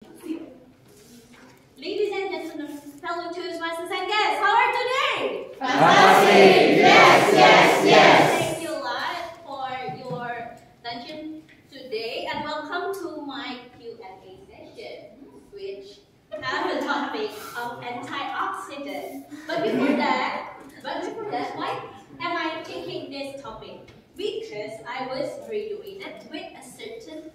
Ladies and gentlemen, fellow Toastmasters and guests, how are today? Fantastic! Yes, yes, yes! Thank you a lot for your attention today and welcome to my Q&A session, which has the topic of antioxidant. But before that, why am I taking this topic? Because I was graduated with a certain,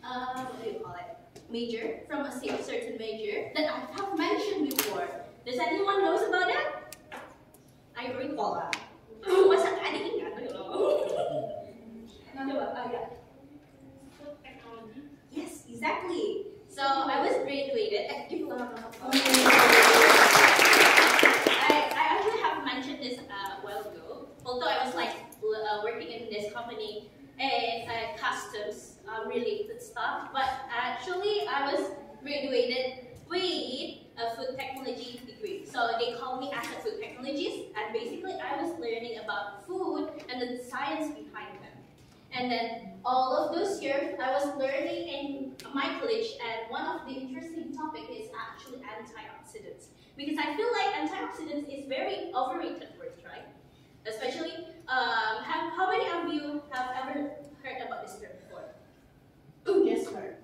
what do you call it? Major, from a certain major that I have mentioned before. Does anyone knows about that? I recall. Masa nggak ada ingat? Yes, exactly. So I was graduated. I actually have mentioned this a while ago. Although I was like working in this company and customs related stuff, but actually I was graduated with a food technology degree. So they call me as a food technologist, and basically I was learning about food and the science behind them. And then all of those years I was learning in my college, and one of the interesting topics is actually antioxidants. Because I feel like antioxidants is very overrated word, right? Especially, how many of you have ever heard about this term before? Just heard.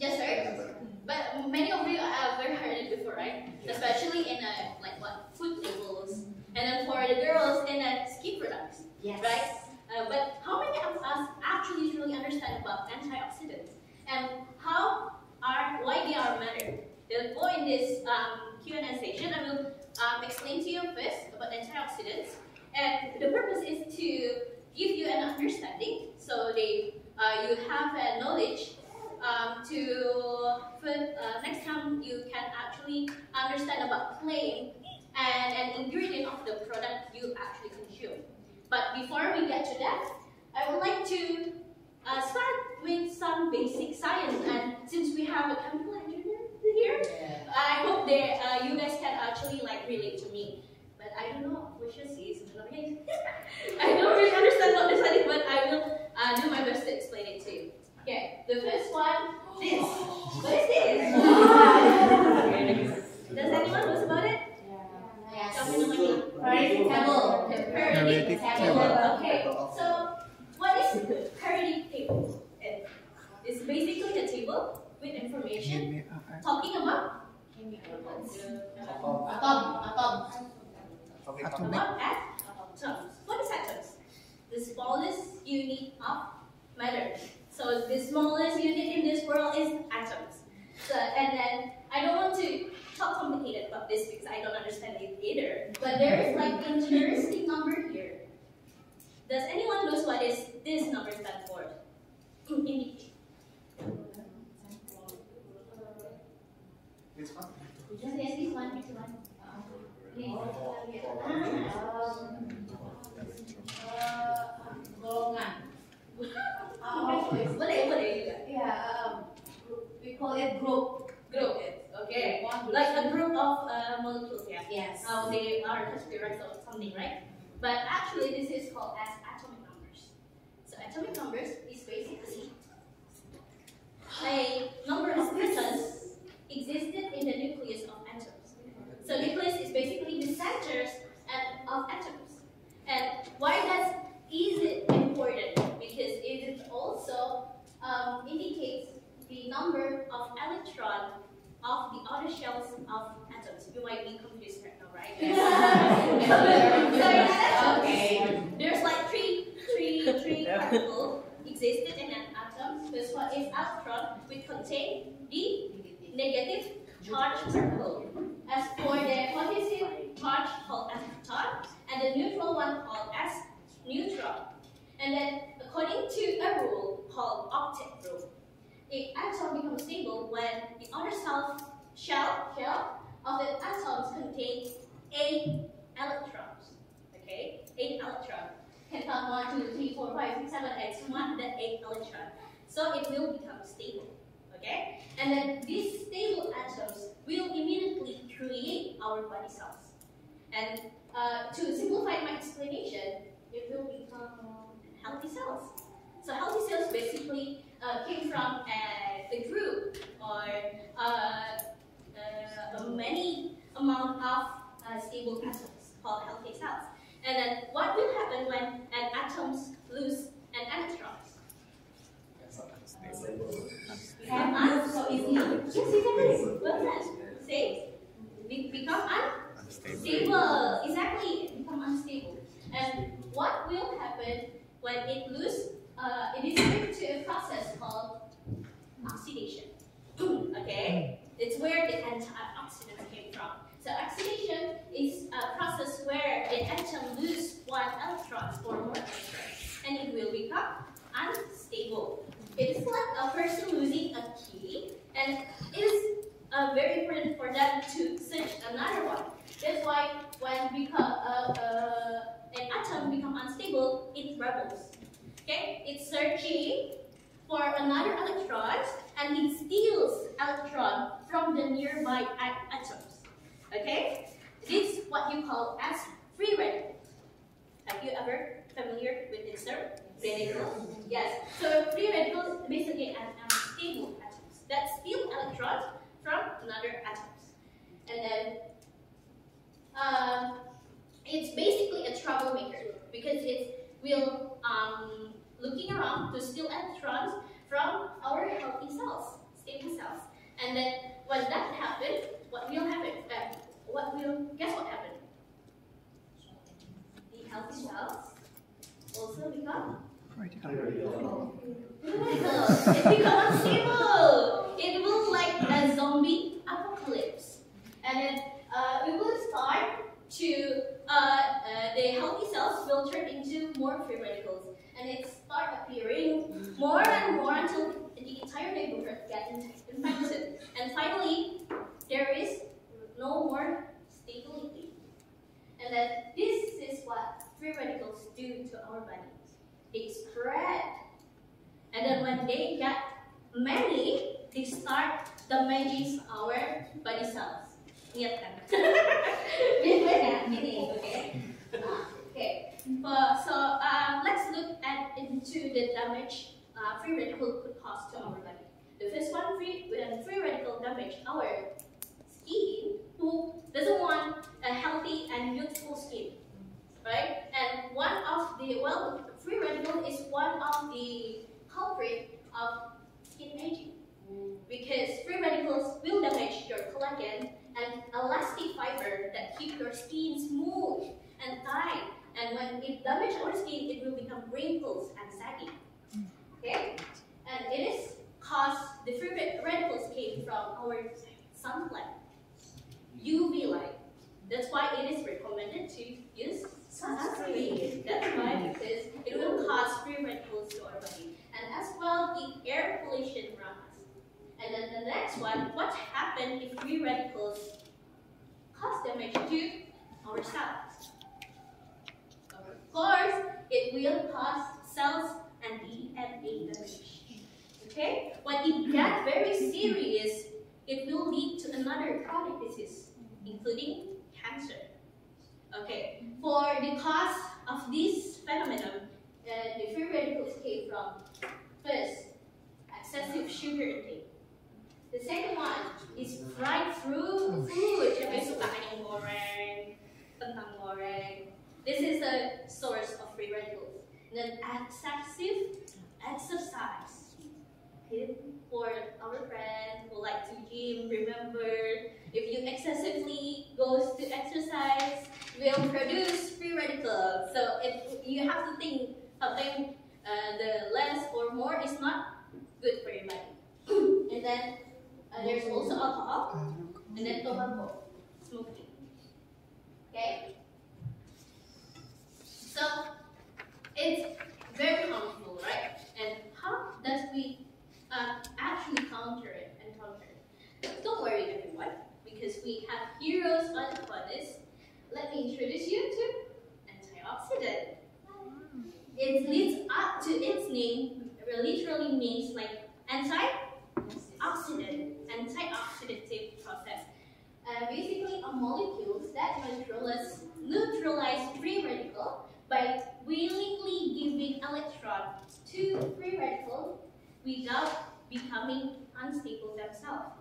Just heard? But many of you have ever heard it before, right? Especially in like what, food labels, and then for the girls in skin products, Yes. right? But how many of us actually really understand about antioxidants and why they are matter? Therefore, in this Q&A session, I will explain to you first about antioxidants, and the purpose is to give you an understanding, so you have a knowledge next time you can actually understand about claim and an ingredient of the product you actually consume. But before we get to that, I would like to start with some basic science. And since we have a chemical engineer here, I hope that you guys can actually like relate to me. But I don't know, we should see. I don't really understand what this is, but I will do my best to explain it to you. Okay, the first one, this. What is this? Does anyone know about it? Yes. Periodic table. The periodic table. Okay, so what is periodic table? It's basically a table with information talking about Atoms. Atoms. What is atoms? The smallest unit of matter. So the smallest unit in this world is atoms. So, and then I don't want to talk complicated about this because I don't understand it either. But there is like an interesting number here. Does anyone knows what is this number stand for? Indicate. Which one? Yes, this one. Which one? Golongan. Boleh juga. Yeah, we call it group. Group. Okay. Like a group of molecules. Yeah. Yes. How they are conspiring or something, right? But actually, this is called as atomic numbers. So atomic numbers is basically a number of protons existed in the nucleus of atoms. So nucleus is basically the centers of atoms. And why is it important? Because it also indicates the number of electrons of the outer shells of atoms. You might be confused right now, right? Okay. There's like three particles existed in an atom. First one is electron, which contain the negative charge particle. As for the positive charge called as proton, and the neutral one called as neutron. And then, according to a rule called octet rule, an atom becomes stable when the outer shell of the atoms contains 8 electrons. Okay, 8 electrons. Can count 1, 2, 3, 4, 5, 6, 7, 8. One, then 8 electrons. So it will become stable. Okay, and then these stable atoms will immediately create our body cells. And to simplify my explanation, it will become healthy cells. So healthy cells basically came from a group or many amount of stable atoms called healthy cells. And then what will happen when an atoms lose an electron? Can't move so easily. Yes, exactly. Well done. Say, become unstable. Exactly, become unstable. And what will happen when it loses? It is due to a process called oxidation. Okay, it's where the antioxidant came from. So oxidation is a process where an atom loses one electron or more electrons, and it will become unstable. It is like a person losing a key, and it is very important for them to search another one. That's why when an atom becomes unstable, it rebels. Okay, it's searching for another electron, and it steals electron from the nearby atoms. Okay, this is what you call as free radicals. Have you ever familiar with this term? Radicals? Yes. So free radicals is basically an unstable atoms that steal electrons from another atoms, and then it's basically a troublemaker because it will looking around to steal electrons from our healthy cells, stable cells. And then when that happens, what will happen? Guess what happened? The healthy cells also become radicals. It becomes unstable. It will like a zombie apocalypse, and then it will start to the healthy cells will turn into more free radicals, and it start appearing more and more until the entire neighborhood gets infected, and finally there is no more stability. And then this is what free radicals do to our body. They spread, and then when they get many, they start damaging our body cells. Lihat kan? Okay. Okay. So let's look into the damage free radical could cause to our body. The first one, free radical damage our skin. Who doesn't want a healthy and youthful skin, right? And one of the free radical is one of the culprit of skin aging, because free radicals will damage your collagen and elastic fiber that keep your skin smooth and tight. And when it damages our skin, it will become wrinkles and saggy. Okay? And it is caused, the free radicals came from our sunlight, UV light. That's why it is recommended to use sunscreen. That's why, because it will cause free radicals to our body. And as well, the air pollution around us. And then the next one, what happens if free radicals cause damage to our cells? Of course, it will cause cells and DNA damage. Okay? When it gets very serious, it will lead to another chronic disease, including cancer. Okay, for the cause of this phenomenon, the free radicals came from, first, excessive sugar intake. The second one is fried food. Siapa yang suka ayam goreng, kentang goreng. This is a source of free radicals. And then excessive exercise. Okay, for our friends who like to gym, remember, if you excessively goes to exercise, will produce free radicals. So you have to think something the less or more is not good for your body. And then there's also alcohol, and then tobacco, smoking. Okay? So it's very harmful, right? And how does we actually counter it? Don't worry, everyone, because we have heroes on this. Let me introduce you to antioxidant. It leads up to its name, literally means like antioxidant, antioxidative process. Basically, a molecules that neutralize free radical by willingly giving electron to free radical without becoming unstable themselves.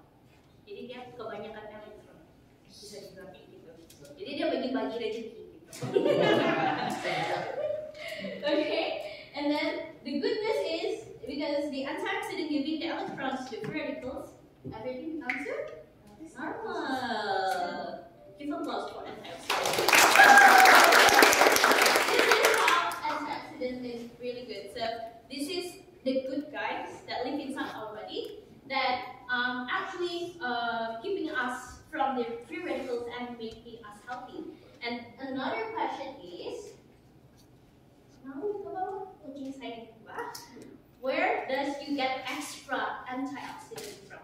Jadi dia kebanyakan elektron, bisa dibilang gitu. Jadi dia bagi-bagi rezeki gitu. Okay, and then the good news is because the antioxidant giving the electrons to free radicals, everything becomes normal. Give applause for antioxidant. This is how antioxidant is really good. So this is the good guys that live inside our body that actually keeping us from the free radicals and making us healthy. And another question is, where does you get extra antioxidant from?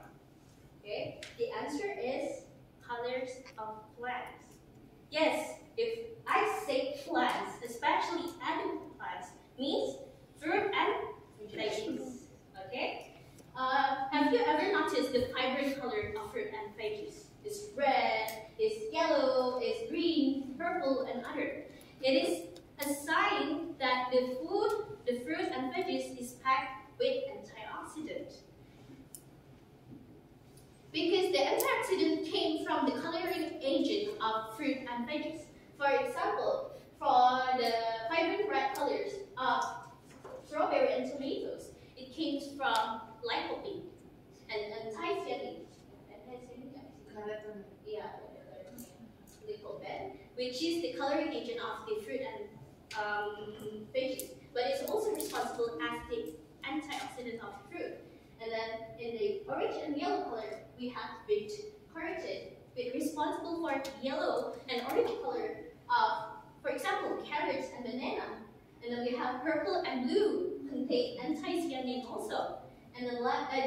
Okay, the answer is colors of plants. Yes, if I say plants, especially edible plants, means fruit and veggies. Okay. Have you ever noticed the vibrant color of fruit and veggies? It's red, it's yellow, it's green, purple, and other. It is a sign that the fruit and veggies is packed with antioxidant. Because the antioxidant came from the coloring agent of fruit and veggies. For example, for the vibrant red colors of strawberry and tomatoes, it came from lycopene and anthocyanin. Yeah, lycopene, which is the coloring agent of the fruit and veggies, but it's also responsible as the antioxidant of the fruit. And then in the orange and yellow color, we have beta-carotene, which is responsible for yellow and orange color of, for example, carrots and banana. And then we have purple and blue, contain anthocyanin also. And then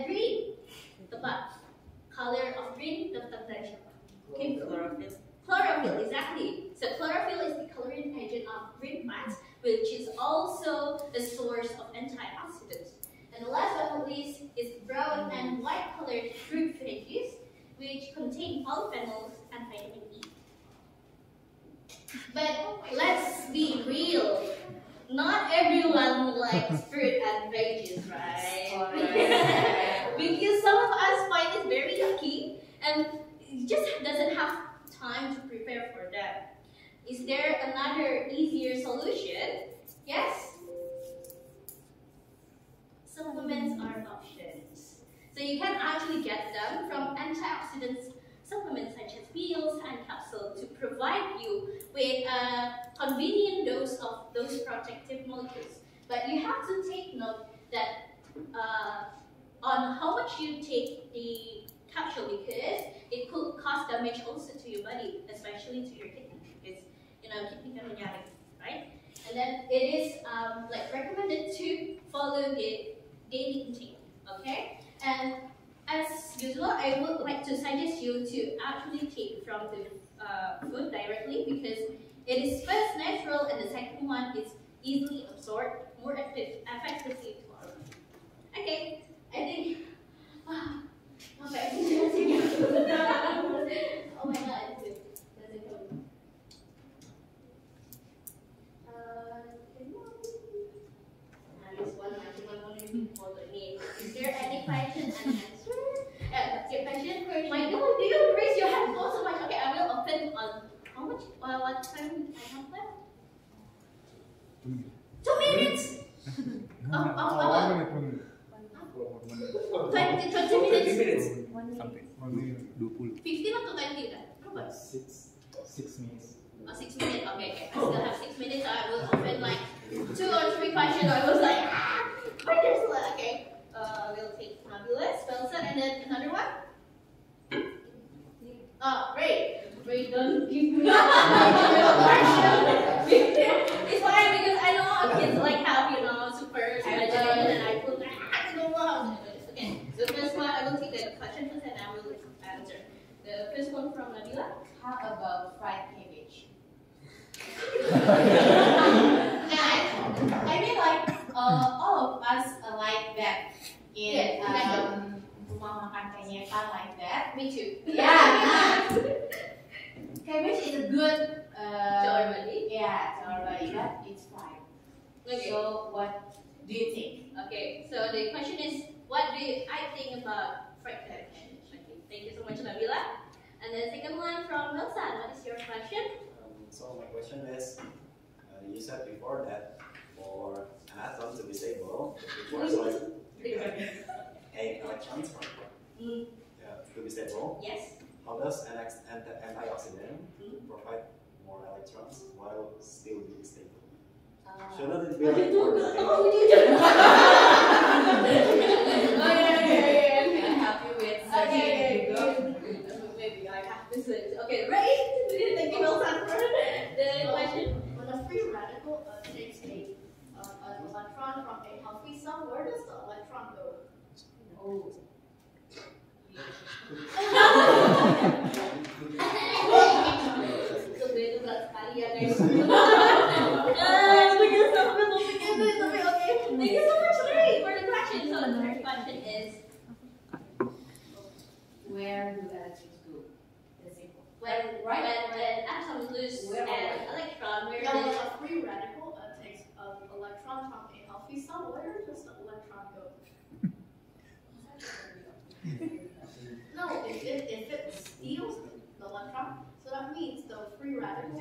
green, the color of green, the okay, chlorophyll. Chlorophyll, exactly. So chlorophyll is the coloring agent of green plants, which is also a source of antioxidants. And last but not least is brown and white colored fruit veggies, which contain polyphenols and vitamin E. But let's be real. Not everyone likes fruit and veggies, right? Because some of us find it very yucky and just doesn't have time to prepare for that. Is there another easier solution? Yes? Supplements are options. So you can actually get them from antioxidant supplements such as pills and capsules to provide you with a convenient dose of those protective molecules. But you have to take note that on how much you take the capsule, because it could cause damage also to your body, especially to your kidney, because kidney can be right? And then it is recommended to follow the daily intake, okay? And as usual, I would like to suggest you to actually take from the food directly, because it is first natural and the second one is easily absorbed more effectively to our body. Okay, I think. Okay, oh my god, doesn't go. This one, is there any question and answer? Question. Michael, do you raise your hand so much? Okay, I will open on how much? What time I have left? 2 minutes. 20 minutes. Something. 15 atau 20 dah? Berapa? 6 minutes. Oh, 6 minutes. Okay. I still have 6 minutes. So I will open like 2 or 3 questions. I was like, but there's a lot. Okay. We'll take Nabila, Spencer, and then another one. Oh, Ray. Ray, don't give me a question. It's fine because I know kids like have super imagination, and I feel like I don't know how to do this. Okay. So the first one, I will take the question first, and I will answer. The first one from Nabila. How about fried cabbage? I mean, like all of us like that in rumah makan kenyataan like that. Me too. Yeah. Cabbage is a good to our body. Yeah, to our body, but it's fried. Okay. So what do you think? Okay. So the question is, what do I think about fried cabbage? Thank you so much, Nabila. And the second one from Nelson. What is your question? So my question is, you said before that for an atom to be stable, it requires like 8 electrons to be stable. Yes. How does an antioxidant provide more electrons while still being stable? Shouldn't it be like more than 8? Can I help you with Maybe I have to switch. Okay, right? Thank you, Nelson, for the question. When a free radical takes an electron from a healthy cell, where does the electron go? Oh. So berat sekali ya guys. Thank you so much, Larry, for the question. So the third question is, Where do electrons go? That's simple. when atoms lose an electron, where Now, when does a free radical takes an electron from a healthy cell, where does the electron go? No, if it steals the electron, so that means the free radical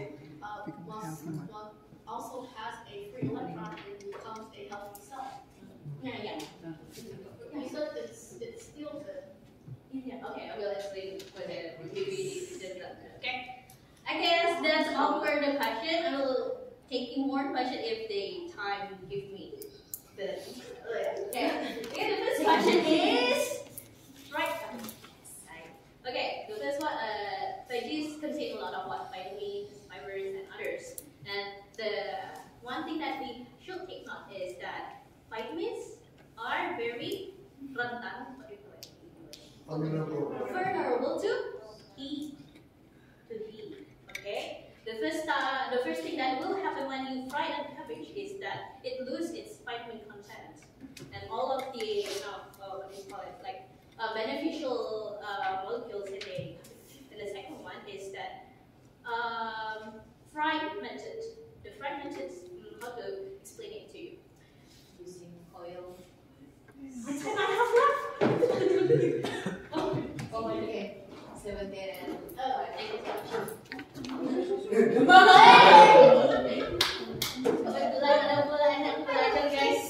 also has a free electron and becomes a healthy cell. yeah. You said it steals it. Yeah, okay, I will explain for the okay. I guess that's all for the question. I will take more question if the time give me the okay. The first question is right. Okay, the first one veggies contain a lot of what vitamins, fibers, and others. And the one thing that we should take note is that vitamins are very rentan. Vulnerable to heat. Okay. The first thing that will happen when you fry the cabbage is that it loses its vitamin content, and all of the what do you call it, like beneficial molecules in the cabbage. And the second one is that fried method. The fried method, how to explain it to you? Using oil. I said I have left. Oh, okay. 17 and Thank you so much. Belajar guys.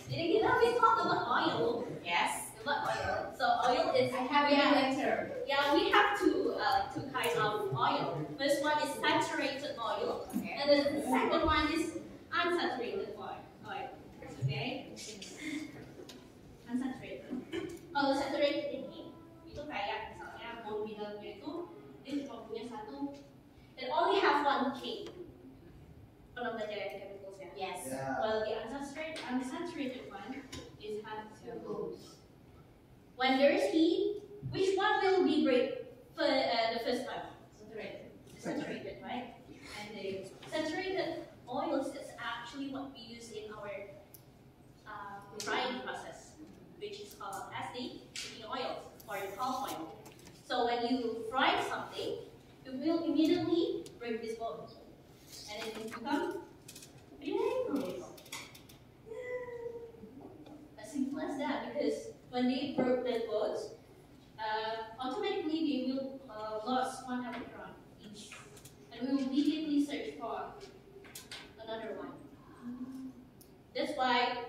Jadi kita we talk about oil. yes. About oil. So oil is I have it later. Yeah, we have two kinds of oil. First one is saturated oil, Okay. and the second one is unsaturated oil. Okay? Unsaturated. Kalau saturated ini, itu kayak misalnya mobilnya itu dia cuma punya satu, it only have one K. Pernah belajar ya chemicals ya? Yes. While the unsaturated one is have two. When there is heat, which one will be break for the first one? Saturated. Saturated, right? And the saturated oils is actually what we use in our frying process, which is called as the cooking oils or the palm oil. So when you fry something, you will immediately break this bone, and it will become oil. As simple as that, because when they broke the bones, automatically they will lose one electron each, and we will immediately search for another one. That's why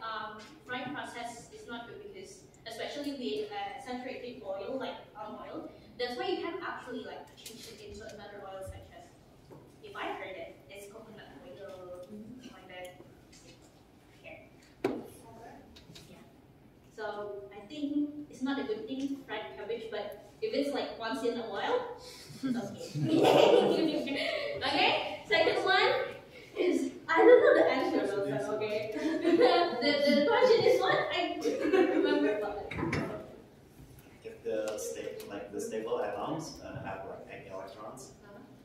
frying process is not good, because especially with saturated oil like palm oil, that's why you can actually like change it into another oil, such as, if I heard it, it's coconut oil, like that. Here. Yeah. So I think it's not a good thing to fry cabbage, but if it's like once in a while, it's okay. Okay. Second one is, I don't know the answer about that. Okay. The question is what? I don't remember about it. If the stable atoms have like 8 electrons,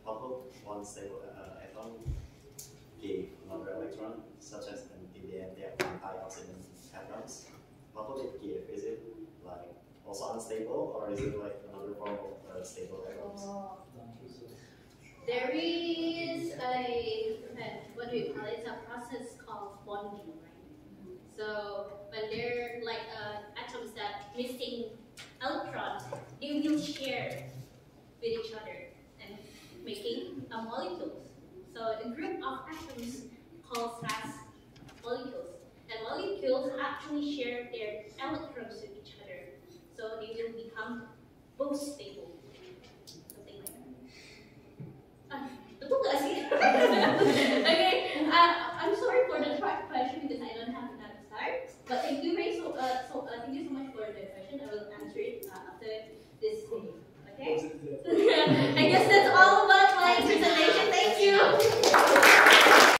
how could one stable atom give another electron, such as in the antioxidant atoms? What would it give? Is it like also unstable, or is it like another form of stable atoms? There is a what do you call it? It's a process called bonding, right? So when they're like atoms that missing electrons, they will share with each other and making molecules. So a group of atoms calls as molecules. And molecules actually share their electrons with each other. So they will become both stable. Something like that. Betul gak sih? Okay, I'm sorry for the track question because I don't have enough time. But thank you thank you so much for the question. I will answer it after this video. Okay? I guess that's all about my presentation. Thank you.